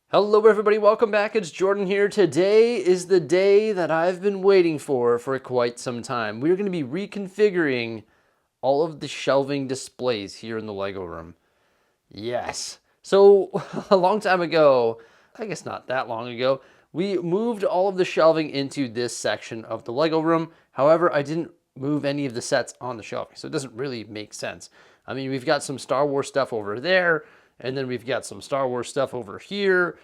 Hello everybody, welcome back. It's Jordan here. Today is the day that I've been waiting for quite some time. We're going to be reconfiguring all of the shelving displays here in the Lego room. Yes. So a long time ago, I guess not that long ago, we moved all of the shelving into this section of the Lego room. However, I didn't move any of the sets on the shelving, so it doesn't really make sense. I mean, we've got some Star Wars stuff over there, and then we've got some Star Wars stuff over here,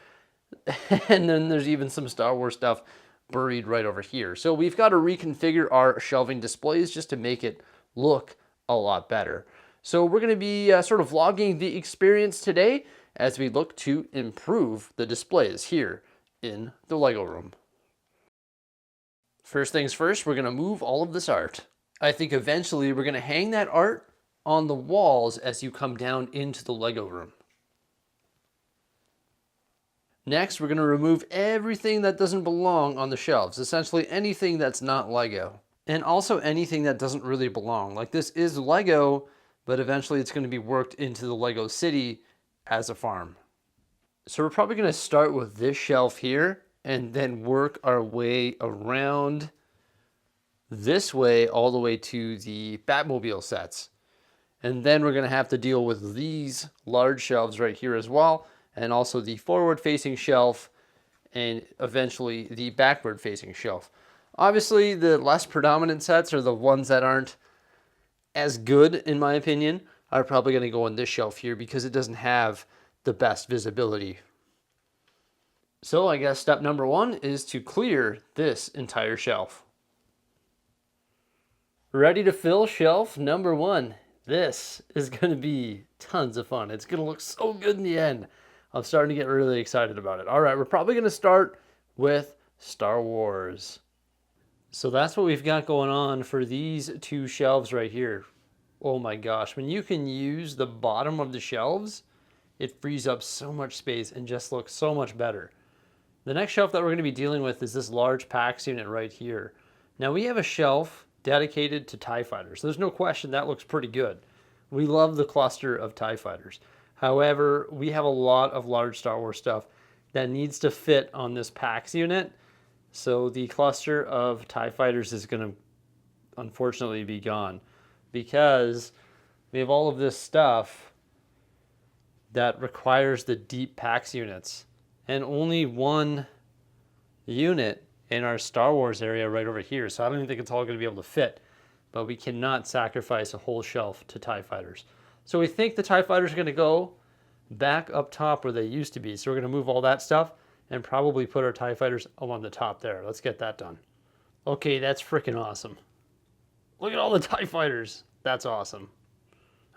and then there's even some Star Wars stuff buried right over here. So we've got to reconfigure our shelving displays just to make it look a lot better. So we're going to be sort of vlogging the experience today as we look to improve the displays here in the Lego room. First things first, we're going to move all of this art. I think eventually we're going to hang that art on the walls as you come down into the Lego room. Next, we're going to remove everything that doesn't belong on the shelves, essentially anything that's not Lego. And also anything that doesn't really belong. Like this is Lego, but eventually it's going to be worked into the Lego city as a farm. So we're probably going to start with this shelf here and then work our way around this way all the way to the Batmobile sets. And then we're going to have to deal with these large shelves right here as well, and also the forward-facing shelf, and eventually the backward-facing shelf. Obviously, the less predominant sets, or the ones that aren't as good, in my opinion, are probably going to go on this shelf here because it doesn't have the best visibility. So I guess step number one is to clear this entire shelf. Ready to fill shelf number one. This is going to be tons of fun. It's going to look so good in the end. I'm starting to get really excited about it. All right, we're probably going to start with Star Wars. So that's what we've got going on for these two shelves right here. Oh my gosh, when you can use the bottom of the shelves, it frees up so much space and just looks so much better. The next shelf that we're going to be dealing with is this large PAX unit right here. Now we have a shelf dedicated to TIE fighters. There's no question that looks pretty good. We love the cluster of TIE fighters. However, we have a lot of large Star Wars stuff that needs to fit on this PAX unit. So the cluster of TIE fighters is going to unfortunately be gone because we have all of this stuff that requires the deep PAX units and only one unit in our Star Wars area right over here. So I don't even think it's all going to be able to fit, but we cannot sacrifice a whole shelf to TIE fighters. So we think the TIE fighters are going to go back up top where they used to be. So we're going to move all that stuff and probably put our TIE fighters along the top there. Let's get that done. Okay, that's freaking awesome. Look at all the TIE fighters. That's awesome.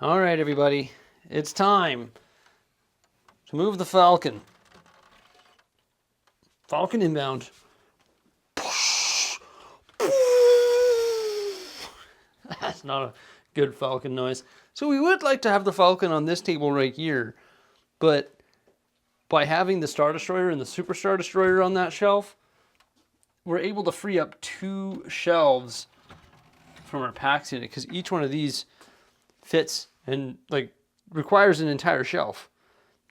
All right, everybody. It's time to move the Falcon. Falcon inbound. That's not a good Falcon noise. So we would like to have the Falcon on this table right here, but by having the Star Destroyer and the Super Star Destroyer on that shelf, we're able to free up two shelves from our PAX unit because each one of these fits and like requires an entire shelf.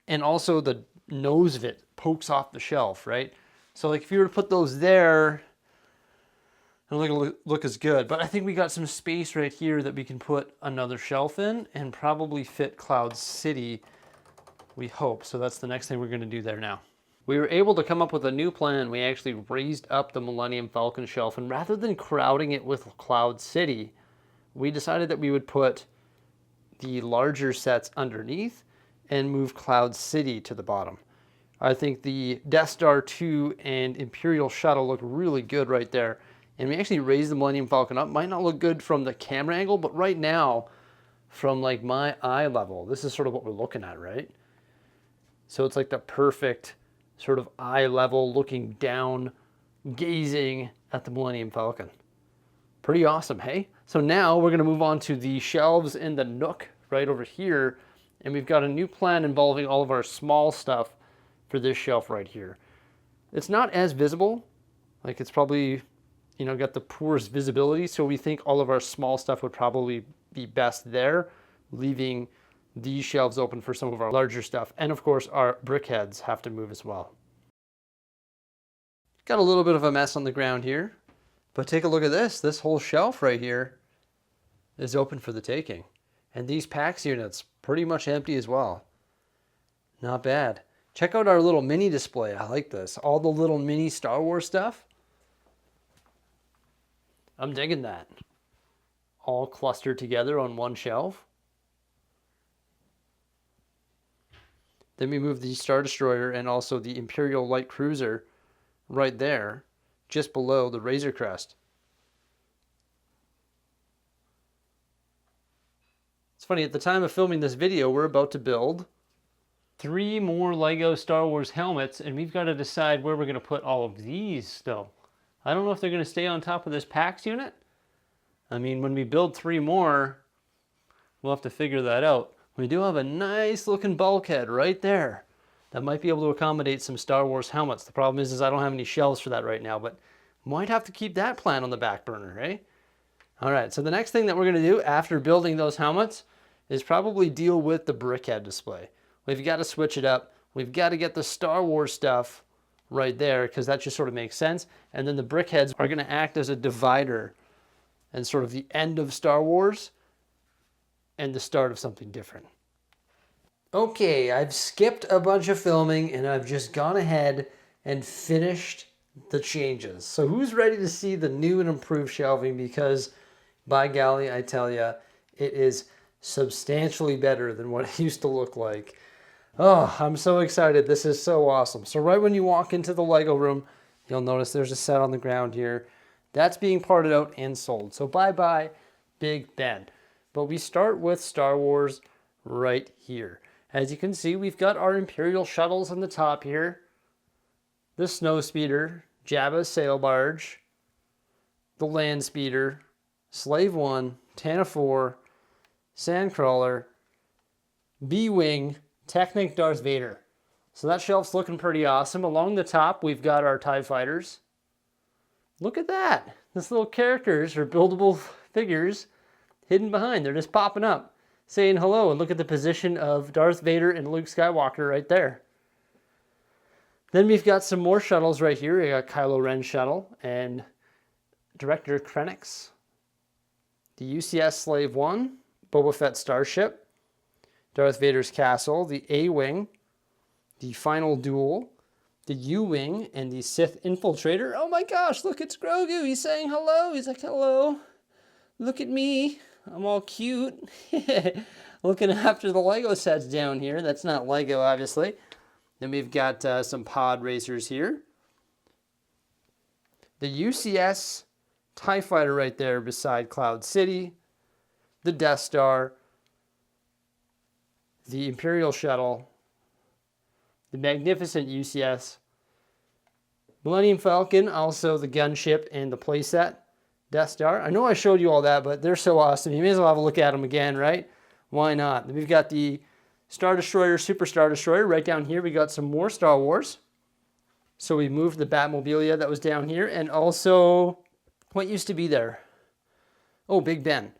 And also the nose of it pokes off the shelf, right? So like if you were to put those there, it'll look as good. But I think we got some space right here that we can put another shelf in and probably fit Cloud City, we hope. So that's the next thing we're going to do there now. We were able to come up with a new plan. We actually raised up the Millennium Falcon shelf, and rather than crowding it with Cloud City, we decided that we would put the larger sets underneath and move Cloud City to the bottom. I think the Death Star 2 and Imperial Shuttle look really good right there. And we actually raised the Millennium Falcon up. Might not look good from the camera angle, but right now, from like my eye level, this is sort of what we're looking at, right? So it's like the perfect sort of eye level, looking down, gazing at the Millennium Falcon. Pretty awesome, hey? So now we're gonna move on to the shelves in the nook right over here. And we've got a new plan involving all of our small stuff for this shelf right here. It's not as visible, like it's probably, you know, got the poorest visibility. So we think all of our small stuff would probably be best there, leaving these shelves open for some of our larger stuff. And of course, our Brickheadz have to move as well. Got a little bit of a mess on the ground here, but take a look at this. This whole shelf right here is open for the taking. And these Pax units, pretty much empty as well. Not bad. Check out our little mini display. I like this. All the little mini Star Wars stuff. I'm digging that. All clustered together on one shelf. Then we move the Star Destroyer and also the Imperial Light Cruiser right there, just below the Razor Crest. It's funny, at the time of filming this video, we're about to build 3 more Lego Star Wars helmets, and we've got to decide where we're going to put all of these still. I don't know if they're going to stay on top of this Pax unit. I mean, when we build 3 more, we'll have to figure that out. We do have a nice looking bulkhead right there that might be able to accommodate some Star Wars helmets. The problem is I don't have any shelves for that right now, but might have to keep that plan on the back burner, eh? All right, so the next thing that we're going to do after building those helmets is probably deal with the Brickhead display. We've got to switch it up. We've got to get the Star Wars stuff right there because that just sort of makes sense. And then the Brickheadz are going to act as a divider and sort of the end of Star Wars and the start of something different. Okay, I've skipped a bunch of filming and I've just gone ahead and finished the changes. So who's ready to see the new and improved shelving? Because by golly, I tell you, it is substantially better than what it used to look like. Oh, I'm so excited. This is so awesome. So right when you walk into the Lego room, you'll notice there's a set on the ground here. That's being parted out and sold. So bye-bye, Big Ben. But we start with Star Wars right here. As you can see, we've got our Imperial shuttles on the top here. The Snow Speeder, Jabba's sail barge, the Land Speeder, Slave 1, Tanna 4, Sandcrawler, B-Wing, Technic Darth Vader. So that shelf's looking pretty awesome. Along the top, we've got our TIE Fighters. Look at that. These little characters are buildable figures hidden behind. They're just popping up, saying hello. And look at the position of Darth Vader and Luke Skywalker right there. Then we've got some more shuttles right here. We got Kylo Ren shuttle and Director Krennic's, the UCS Slave 1, Boba Fett Starship, Darth Vader's Castle, the A-Wing, the Final Duel, the U-Wing, and the Sith Infiltrator. Oh my gosh, look, it's Grogu. He's saying hello. He's like, hello. Look at me. I'm all cute. Looking after the Lego sets down here. That's not Lego, obviously. Then we've got some pod racers here. The UCS TIE Fighter right there beside Cloud City. The Death Star. The Imperial Shuttle. The magnificent UCS. Millennium Falcon, also the gunship and the playset. Death Star. I know I showed you all that, but they're so awesome. You may as well have a look at them again, right? Why not? Then we've got the Star Destroyer, Super Star Destroyer. Right down here, we got some more Star Wars. So we moved the Batmobilia that was down here. And also, what used to be there? Oh, Big Ben.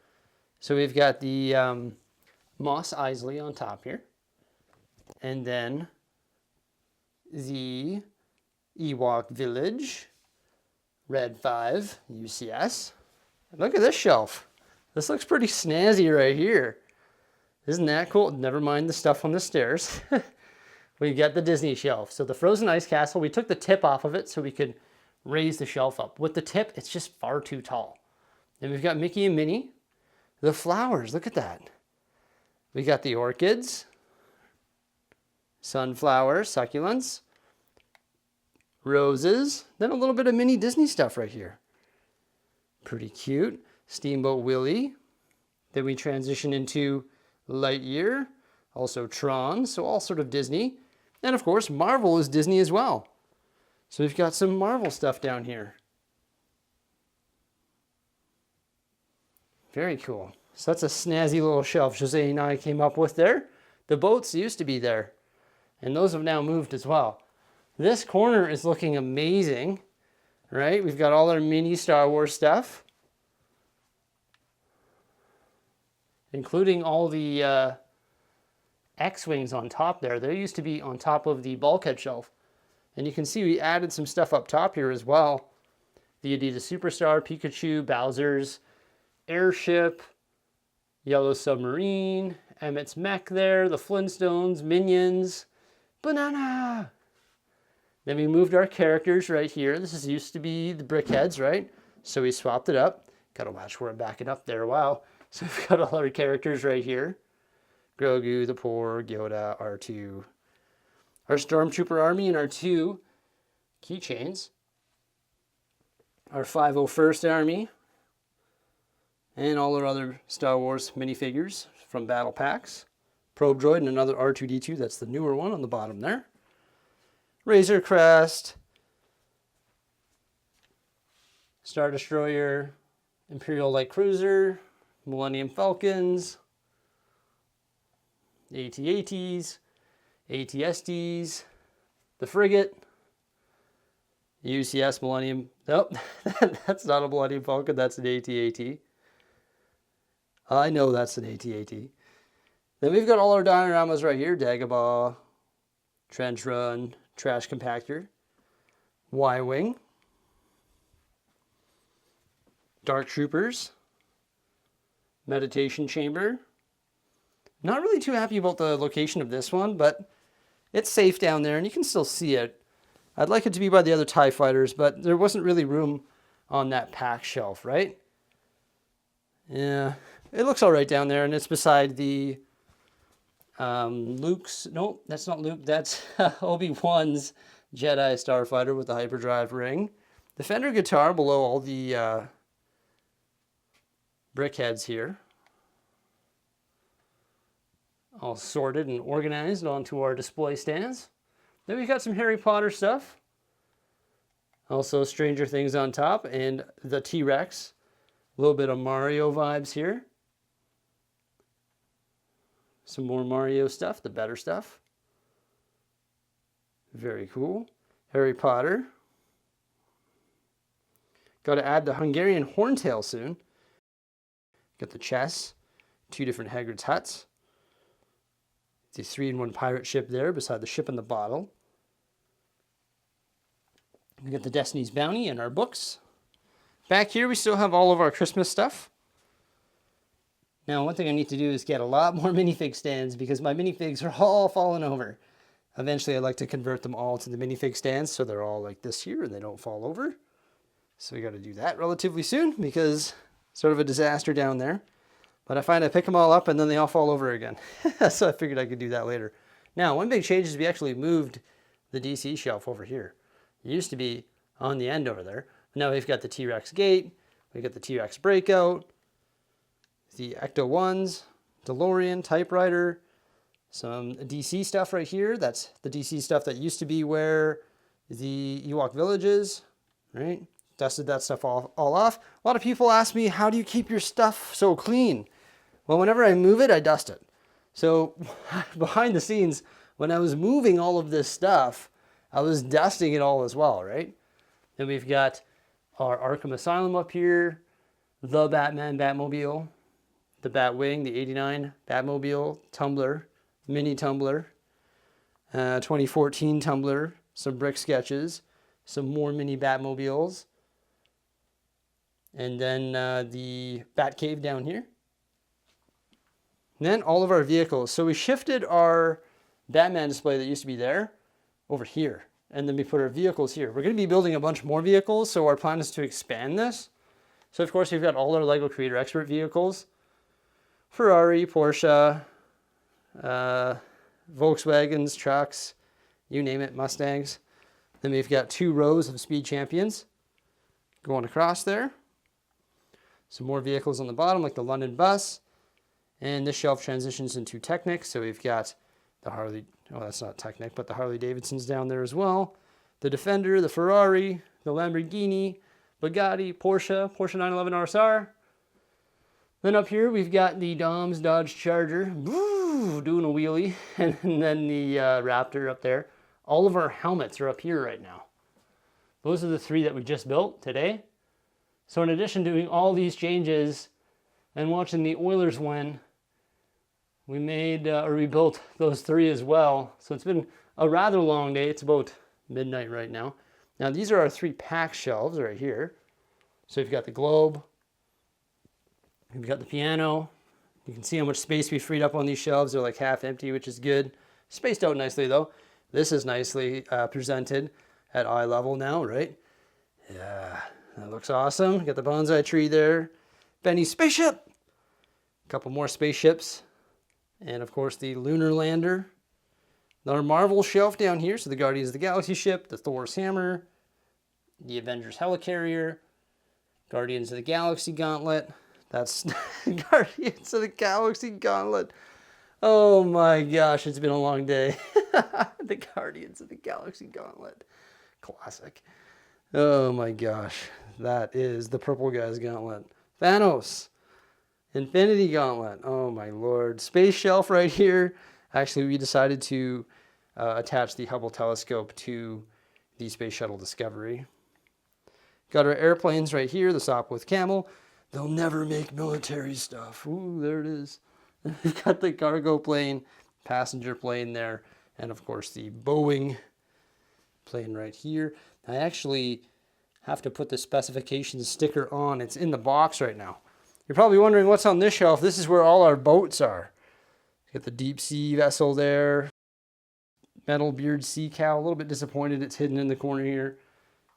So we've got the Mos Eisley on top here. And then the Ewok Village. Red 5, UCS. Look at this shelf. This looks pretty snazzy right here. Isn't that cool? Never mind the stuff on the stairs. We've got the Disney shelf. So the Frozen Ice Castle, we took the tip off of it so we could raise the shelf up. With the tip, it's just far too tall. Then we've got Mickey and Minnie. The flowers, look at that. We got the orchids, sunflowers, succulents, roses, then a little bit of mini Disney stuff right here. Pretty cute. Steamboat Willie. Then we transition into Lightyear, also Tron, so all sort of Disney. And of course, Marvel is Disney as well. So we've got some Marvel stuff down here. Very cool. So that's a snazzy little shelf Jose and I came up with there. The boats used to be there, and those have now moved as well. This corner is looking amazing, right? We've got all our mini Star Wars stuff, including all the X-Wings on top there. They used to be on top of the bulkhead shelf. And you can see we added some stuff up top here as well. The Adidas Superstar, Pikachu, Bowser's airship, Yellow Submarine, Emmett's mech there, the Flintstones, Minions, Banana. Then we moved our characters right here. This used to be the Brickheadz, right? So we swapped it up. Gotta watch where I'm backing up there, wow. So we've got all our characters right here. Grogu, the Porg, Yoda, R2, our Stormtrooper army, and our 2 keychains. Our 501st army, and all our other Star Wars minifigures from Battle Packs. Probe Droid and another R2-D2, that's the newer one on the bottom there. Razor Crest, Star Destroyer, Imperial Light Cruiser, Millennium Falcons, AT-ATs, AT-STs, the Frigate, UCS Millennium. Nope, that's not a Millennium Falcon, that's an AT-AT. I know that's an AT-AT. Then we've got all our dioramas right here. Dagobah, Trench Run, Trash Compactor, Y-Wing, Dark Troopers, Meditation Chamber. Not really too happy about the location of this one, but it's safe down there and you can still see it. I'd like it to be by the other TIE fighters, but there wasn't really room on that pack shelf, right? Yeah, it looks all right down there, and it's beside the Luke's, no, that's not Luke, that's Obi-Wan's Jedi Starfighter with the hyperdrive ring. The Fender guitar below all the Brickheadz here. All sorted and organized onto our display stands. Then we've got some Harry Potter stuff. Also Stranger Things on top and the T-Rex. A little bit of Mario vibes here. Some more Mario stuff, the better stuff. Very cool. Harry Potter. Got to add the Hungarian Horntail soon. Got the chess. 2 different Hagrid's huts. The 3-in-1 pirate ship there beside the ship in the bottle. We got the Destiny's Bounty and our books. Back here we still have all of our Christmas stuff. Now one thing I need to do is get a lot more minifig stands because my minifigs are all falling over. Eventually I'd like to convert them all to the minifig stands so they're all like this here and they don't fall over. So we got to do that relatively soon because it's sort of a disaster down there. But I find I pick them all up and then they all fall over again. So I figured I could do that later. Now one big change is we actually moved the DC shelf over here. It used to be on the end over there. Now we've got the T-Rex gate, we've got the T-Rex breakout, the Ecto-1s, DeLorean, typewriter, some DC stuff right here. That's the DC stuff that used to be where the Ewok Village is, right? Dusted that stuff all off. A lot of people ask me, how do you keep your stuff so clean? Well, whenever I move it, I dust it. So behind the scenes, when I was moving all of this stuff, I was dusting it all as well, right? Then we've got our Arkham Asylum up here, the Batman Batmobile, the Batwing, the 89 Batmobile, Tumbler, Mini Tumbler, 2014 Tumbler, some brick sketches, some more mini Batmobiles, and then the Batcave down here. And then all of our vehicles. So we shifted our Batman display that used to be there over here. And then we put our vehicles here. We're going to be building a bunch more vehicles, so our plan is to expand this. So of course we've got all our LEGO Creator Expert vehicles. Ferrari, Porsche, Volkswagens, trucks, you name it, Mustangs. Then we've got 2 rows of Speed Champions going across there. Some more vehicles on the bottom like the London bus. And this shelf transitions into Technic. So we've got the Harley, oh that's not Technic, but the Harley Davidsons down there as well. The Defender, the Ferrari, the Lamborghini, Bugatti, Porsche 911 RSR. Then up here we've got the Dom's Dodge Charger, doing a wheelie, and then the Raptor up there. All of our helmets are up here right now. Those are the 3 that we just built today. So in addition to doing all these changes and watching the Oilers win, we made, or we built those 3 as well. So it's been a rather long day. It's about midnight right now. Now these are our 3 Pax shelves right here. So you've got the globe, you've got the piano. You can see how much space we freed up on these shelves. They're like half empty, which is good. Spaced out nicely though. This is nicely presented at eye level now, right? Yeah, that looks awesome. Got the bonsai tree there. Benny's spaceship. A couple more spaceships. And of course the lunar lander. Our Marvel shelf down here. So the Guardians of the Galaxy ship, the Thor's hammer, the Avengers helicarrier, Guardians of the Galaxy gauntlet. That's Guardians of the Galaxy gauntlet. Oh my gosh, it's been a long day. The Guardians of the Galaxy gauntlet. Classic. Oh my gosh. That is the purple guy's gauntlet. Thanos. Infinity gauntlet. Oh my lord. Space shelf right here. Actually, we decided to attach the Hubble telescope to the Space Shuttle Discovery. Got our airplanes right here. The Sopwith Camel. They'll never make military stuff. Ooh, there it is. We've got the cargo plane, passenger plane there, and of course the Boeing plane right here. I actually have to put the specifications sticker on. It's in the box right now. You're probably wondering what's on this shelf. This is where all our boats are. Got the deep sea vessel there. Metal beard sea cow. A little bit disappointed it's hidden in the corner here.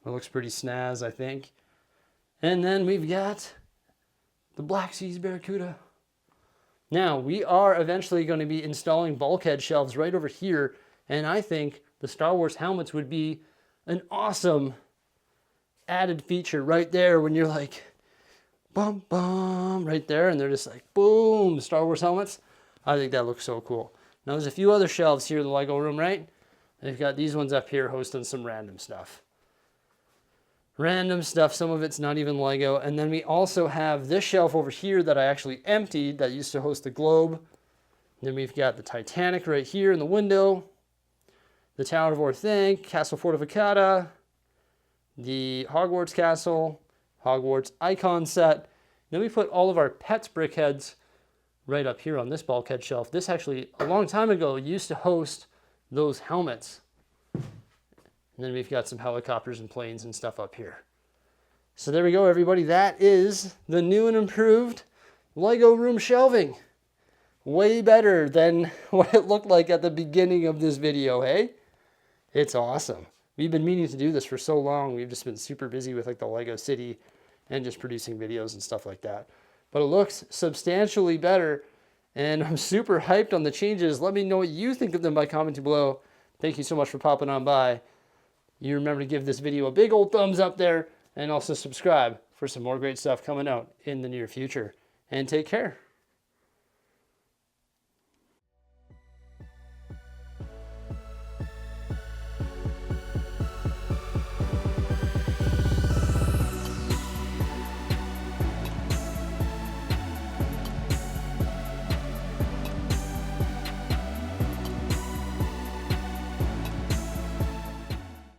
It looks pretty snaz, I think. And then we've got the Black Seas Barracuda. Now, we are eventually going to be installing bulkhead shelves right over here, and I think the Star Wars helmets would be an awesome added feature right there when you're like, bum, bum, right there, and they're just like, boom, Star Wars helmets. I think that looks so cool. Now, there's a few other shelves here in the Lego room, right? They've got these ones up here hosting some random stuff. Random stuff, some of it's not even Lego. And then we also have this shelf over here that I actually emptied that used to host the globe. And then we've got the Titanic right here in the window, the Tower of Orthanc, Castle Fortificata, the Hogwarts Castle, Hogwarts icon set. Then we put all of our pets brickheads right up here on this bulkhead shelf. This actually, a long time ago, used to host those helmets. And then we've got some helicopters and planes and stuff up here. So there we go, everybody. That is the new and improved Lego room shelving. Way better than what it looked like at the beginning of this video, hey? It's awesome. We've been meaning to do this for so long. We've just been super busy with like the Lego City and just producing videos and stuff like that. But it looks substantially better, and I'm super hyped on the changes. Let me know what you think of them by commenting below. Thank you so much for popping on by. You remember to give this video a big old thumbs up there, and also subscribe for some more great stuff coming out in the near future. And take care.